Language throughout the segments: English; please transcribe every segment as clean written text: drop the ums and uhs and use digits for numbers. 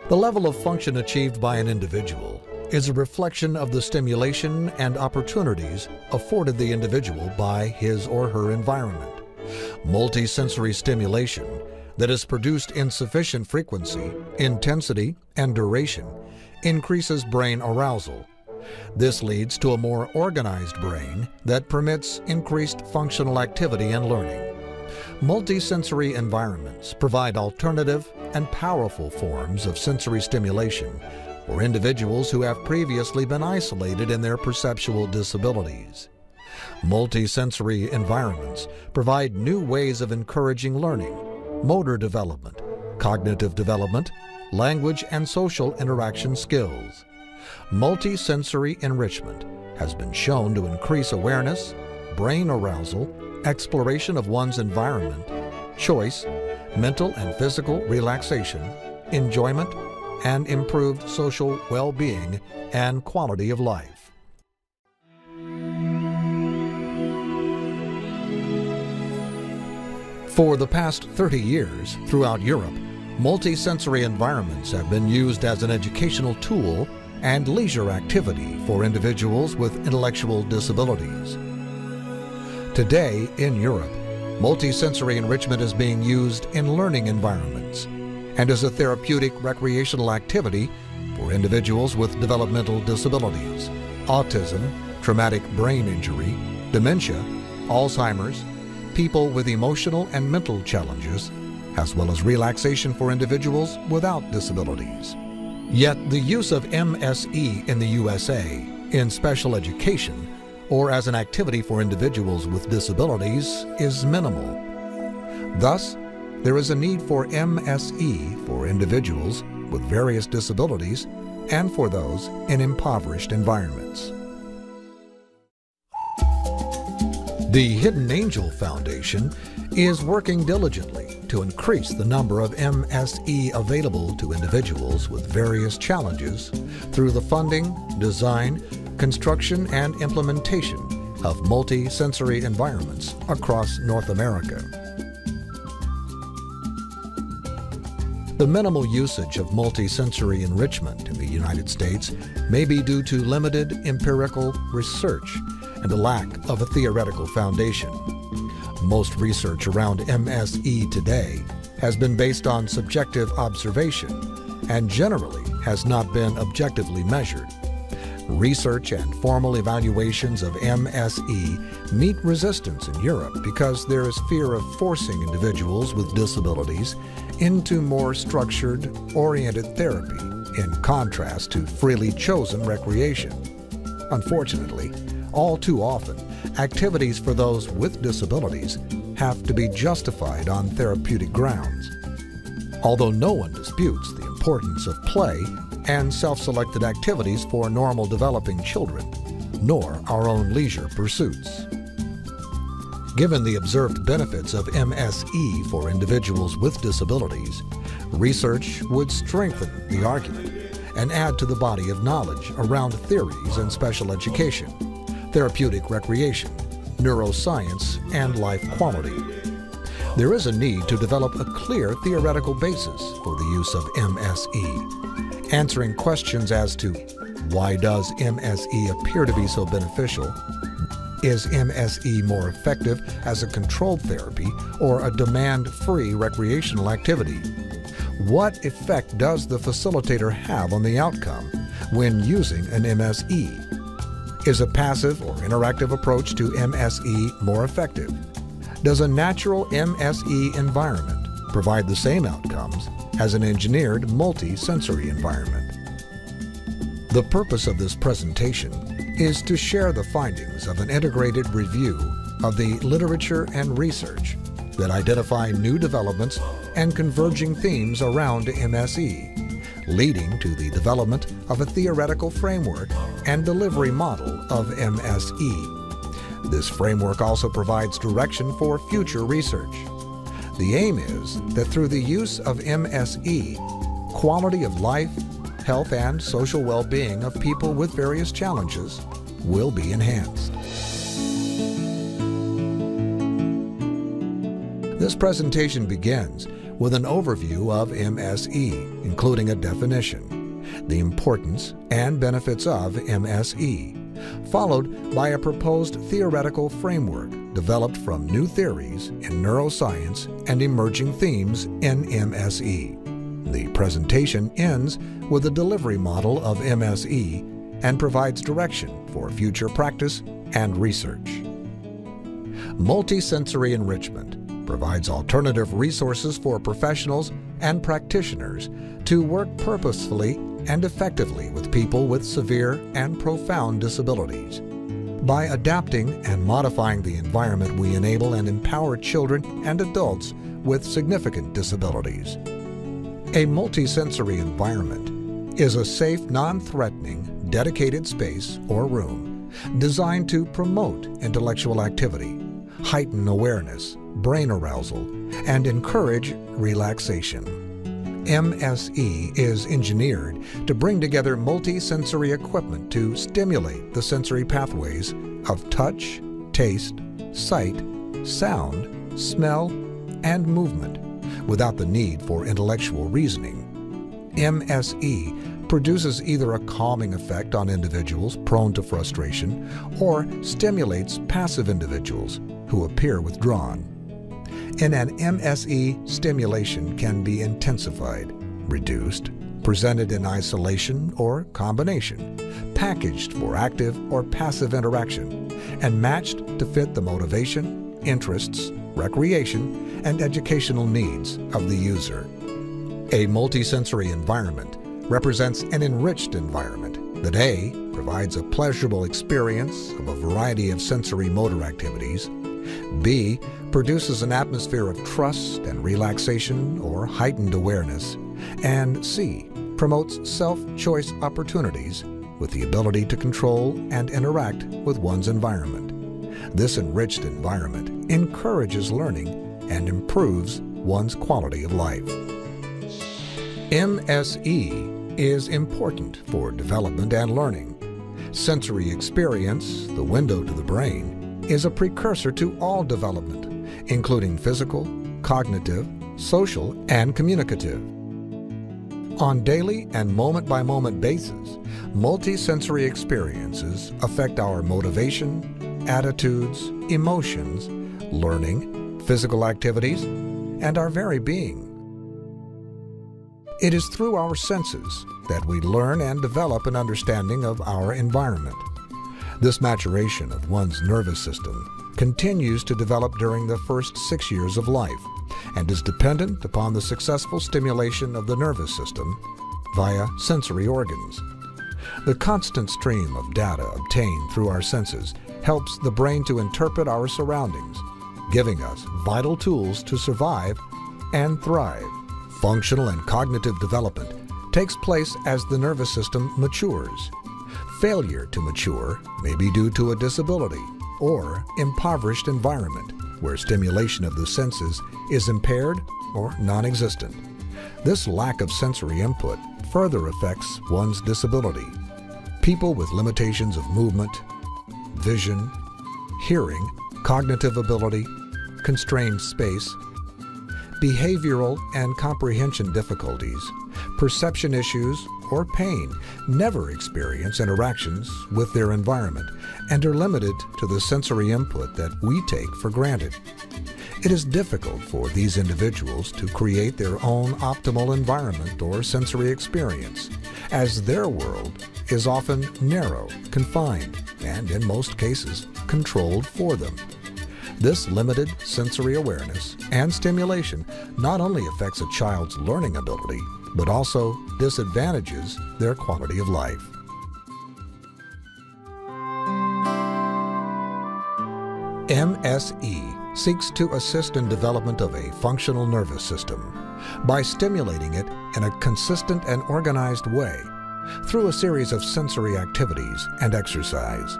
The level of function achieved by an individual is a reflection of the stimulation and opportunities afforded the individual by his or her environment. Multisensory stimulation that is produced in sufficient frequency, intensity, and duration increases brain arousal. This leads to a more organized brain that permits increased functional activity and learning. Multisensory environments provide alternative and powerful forms of sensory stimulation for individuals who have previously been isolated in their perceptual disabilities. Multisensory environments provide new ways of encouraging learning, motor development, cognitive development, language and social interaction skills. Multisensory enrichment has been shown to increase awareness, brain arousal, exploration of one's environment, choice, mental and physical relaxation, enjoyment, and improved social well-being and quality of life. For the past 30 years, throughout Europe, multisensory environments have been used as an educational tool and leisure activity for individuals with intellectual disabilities. Today, in Europe, multisensory enrichment is being used in learning environments and as a therapeutic recreational activity for individuals with developmental disabilities, autism, traumatic brain injury, dementia, Alzheimer's, people with emotional and mental challenges, as well as relaxation for individuals without disabilities. Yet the use of MSE in the USA in special education or as an activity for individuals with disabilities is minimal. Thus, there is a need for MSE for individuals with various disabilities and for those in impoverished environments. The Hidden Angel Foundation is working diligently to increase the number of MSE available to individuals with various challenges through the funding, design, construction, and implementation of multi-sensory environments across North America. The minimal usage of multi-sensory enrichment in the United States may be due to limited empirical research and a lack of a theoretical foundation. Most research around MSE today has been based on subjective observation and generally has not been objectively measured. Research and formal evaluations of MSE meet resistance in Europe because there is fear of forcing individuals with disabilities into more structured, oriented therapy in contrast to freely chosen recreation. Unfortunately, all too often, activities for those with disabilities have to be justified on therapeutic grounds. Although no one disputes the importance of play and self-selected activities for normal developing children, nor our own leisure pursuits. Given the observed benefits of MSE for individuals with disabilities, research would strengthen the argument and add to the body of knowledge around theories in special education, therapeutic recreation, neuroscience, and life quality. There is a need to develop a clear theoretical basis for the use of MSE, answering questions as to why does MSE appear to be so beneficial? Is MSE more effective as a controlled therapy or a demand-free recreational activity? What effect does the facilitator have on the outcome when using an MSE? Is a passive or interactive approach to MSE more effective? Does a natural MSE environment provide the same outcomes as an engineered multi-sensory environment? The purpose of this presentation is to share the findings of an integrated review of the literature and research that identify new developments and converging themes around MSE, leading to the development of a theoretical framework and delivery model of MSE. This framework also provides direction for future research. The aim is that through the use of MSE, quality of life, health, and social well-being of people with various challenges will be enhanced. This presentation begins with an overview of MSE, including a definition, the importance and benefits of MSE, followed by a proposed theoretical framework developed from new theories in neuroscience and emerging themes in MSE. The presentation ends with a delivery model of MSE and provides direction for future practice and research. Multisensory enrichment provides alternative resources for professionals and practitioners to work purposefully and effectively with people with severe and profound disabilities. By adapting and modifying the environment, we enable and empower children and adults with significant disabilities. A multisensory environment is a safe, non-threatening, dedicated space or room designed to promote intellectual activity, heighten awareness, brain arousal, and encourage relaxation. MSE is engineered to bring together multi-sensory equipment to stimulate the sensory pathways of touch, taste, sight, sound, smell, and movement without the need for intellectual reasoning. MSE produces either a calming effect on individuals prone to frustration or stimulates passive individuals who appear withdrawn. In an MSE, stimulation can be intensified, reduced, presented in isolation or combination, packaged for active or passive interaction, and matched to fit the motivation, interests, recreation, and educational needs of the user. A multisensory environment represents an enriched environment that A, provides a pleasurable experience of a variety of sensory motor activities, B, produces an atmosphere of trust and relaxation or heightened awareness, and C, promotes self-choice opportunities with the ability to control and interact with one's environment. This enriched environment encourages learning and improves one's quality of life. MSE is important for development and learning. Sensory experience, the window to the brain, is a precursor to all development, including physical, cognitive, social, and communicative. On daily and moment-by-moment basis, multisensory experiences affect our motivation, attitudes, emotions, learning, physical activities, and our very being. It is through our senses that we learn and develop an understanding of our environment. This maturation of one's nervous system continues to develop during the first 6 years of life and is dependent upon the successful stimulation of the nervous system via sensory organs. The constant stream of data obtained through our senses helps the brain to interpret our surroundings, giving us vital tools to survive and thrive. Functional and cognitive development takes place as the nervous system matures. Failure to mature may be due to a disability or impoverished environment where stimulation of the senses is impaired or non-existent. This lack of sensory input further affects one's disability. People with limitations of movement, vision, hearing, cognitive ability, constrained space, behavioral and comprehension difficulties, perception issues, or pain never experience interactions with their environment and are limited to the sensory input that we take for granted. It is difficult for these individuals to create their own optimal environment or sensory experience, as their world is often narrow, confined, and in most cases, controlled for them. This limited sensory awareness and stimulation not only affects a child's learning ability, but also disadvantages their quality of life. MSE seeks to assist in development of a functional nervous system by stimulating it in a consistent and organized way through a series of sensory activities and exercise.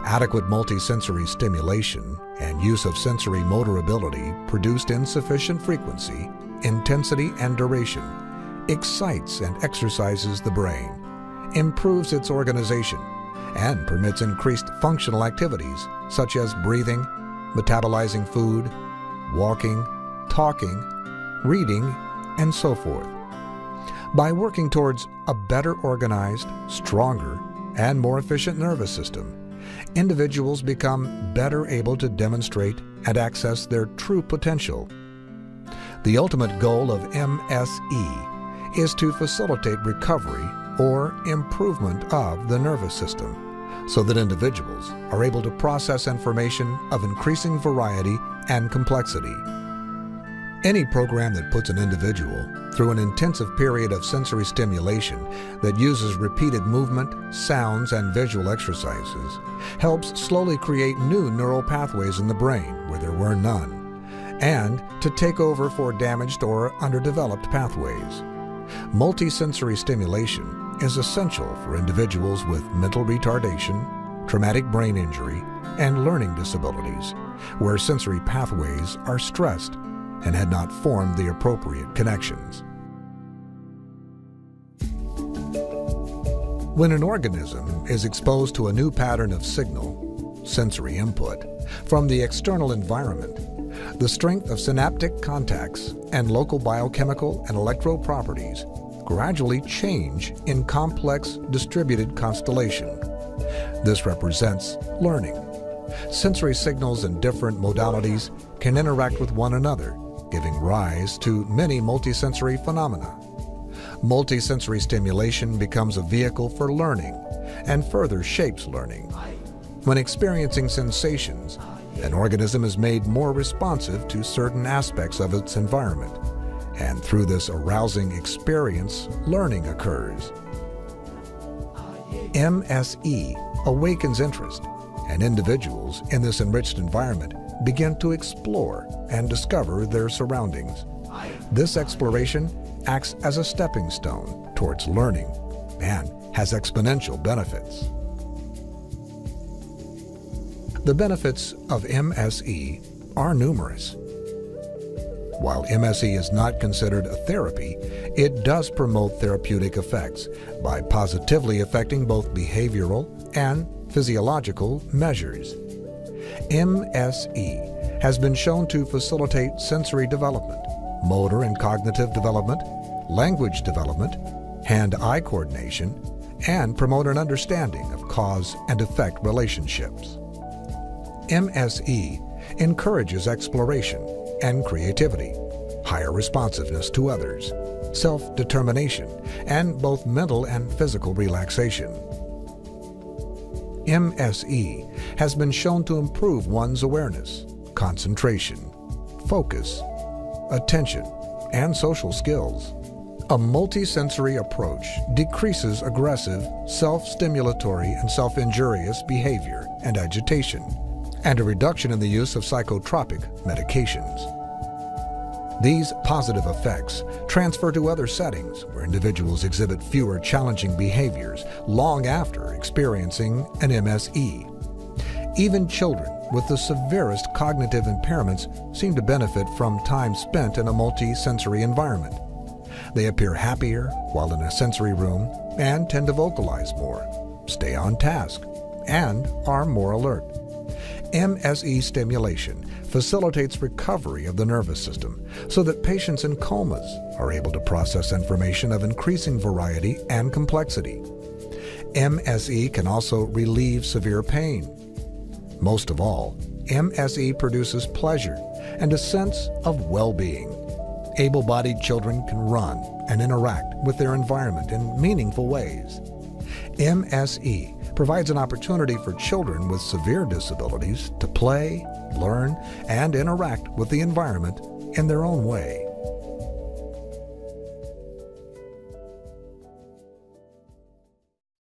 Adequate multisensory stimulation and use of sensory motor ability produced in sufficient frequency, intensity, and duration excites and exercises the brain, improves its organization, and permits increased functional activities such as breathing, metabolizing food, walking, talking, reading, and so forth. By working towards a better organized, stronger, and more efficient nervous system, individuals become better able to demonstrate and access their true potential. The ultimate goal of MSE is to facilitate recovery or improvement of the nervous system so that individuals are able to process information of increasing variety and complexity. Any program that puts an individual through an intensive period of sensory stimulation that uses repeated movement, sounds, and visual exercises helps slowly create new neural pathways in the brain where there were none, and to take over for damaged or underdeveloped pathways. Multisensory stimulation is essential for individuals with mental retardation, traumatic brain injury, and learning disabilities, where sensory pathways are stressed and had not formed the appropriate connections. When an organism is exposed to a new pattern of signal, sensory input, from the external environment, the strength of synaptic contacts and local biochemical and electro properties gradually change in complex distributed constellation. This represents learning. Sensory signals in different modalities can interact with one another, giving rise to many multisensory phenomena. Multisensory stimulation becomes a vehicle for learning and further shapes learning. When experiencing sensations, an organism is made more responsive to certain aspects of its environment, and through this arousing experience, learning occurs. MSE awakens interest, and individuals in this enriched environment begin to explore and discover their surroundings. This exploration acts as a stepping stone towards learning and has exponential benefits. The benefits of MSE are numerous. While MSE is not considered a therapy, it does promote therapeutic effects by positively affecting both behavioral and physiological measures. MSE has been shown to facilitate sensory development, motor and cognitive development, language development, hand-eye coordination, and promote an understanding of cause and effect relationships. MSE encourages exploration and creativity, higher responsiveness to others, self-determination, and both mental and physical relaxation. MSE has been shown to improve one's awareness, concentration, focus, attention, and social skills. A multisensory approach decreases aggressive, self-stimulatory and self-injurious behavior and agitation, and a reduction in the use of psychotropic medications. These positive effects transfer to other settings where individuals exhibit fewer challenging behaviors long after experiencing an MSE. Even children with the severest cognitive impairments seem to benefit from time spent in a multi-sensory environment. They appear happier while in a sensory room and tend to vocalize more, stay on task, and are more alert. MSE stimulation facilitates recovery of the nervous system so that patients in comas are able to process information of increasing variety and complexity. MSE can also relieve severe pain. Most of all, MSE produces pleasure and a sense of well-being. Able-bodied children can run and interact with their environment in meaningful ways. MSE provides an opportunity for children with severe disabilities to play, learn, and interact with the environment in their own way.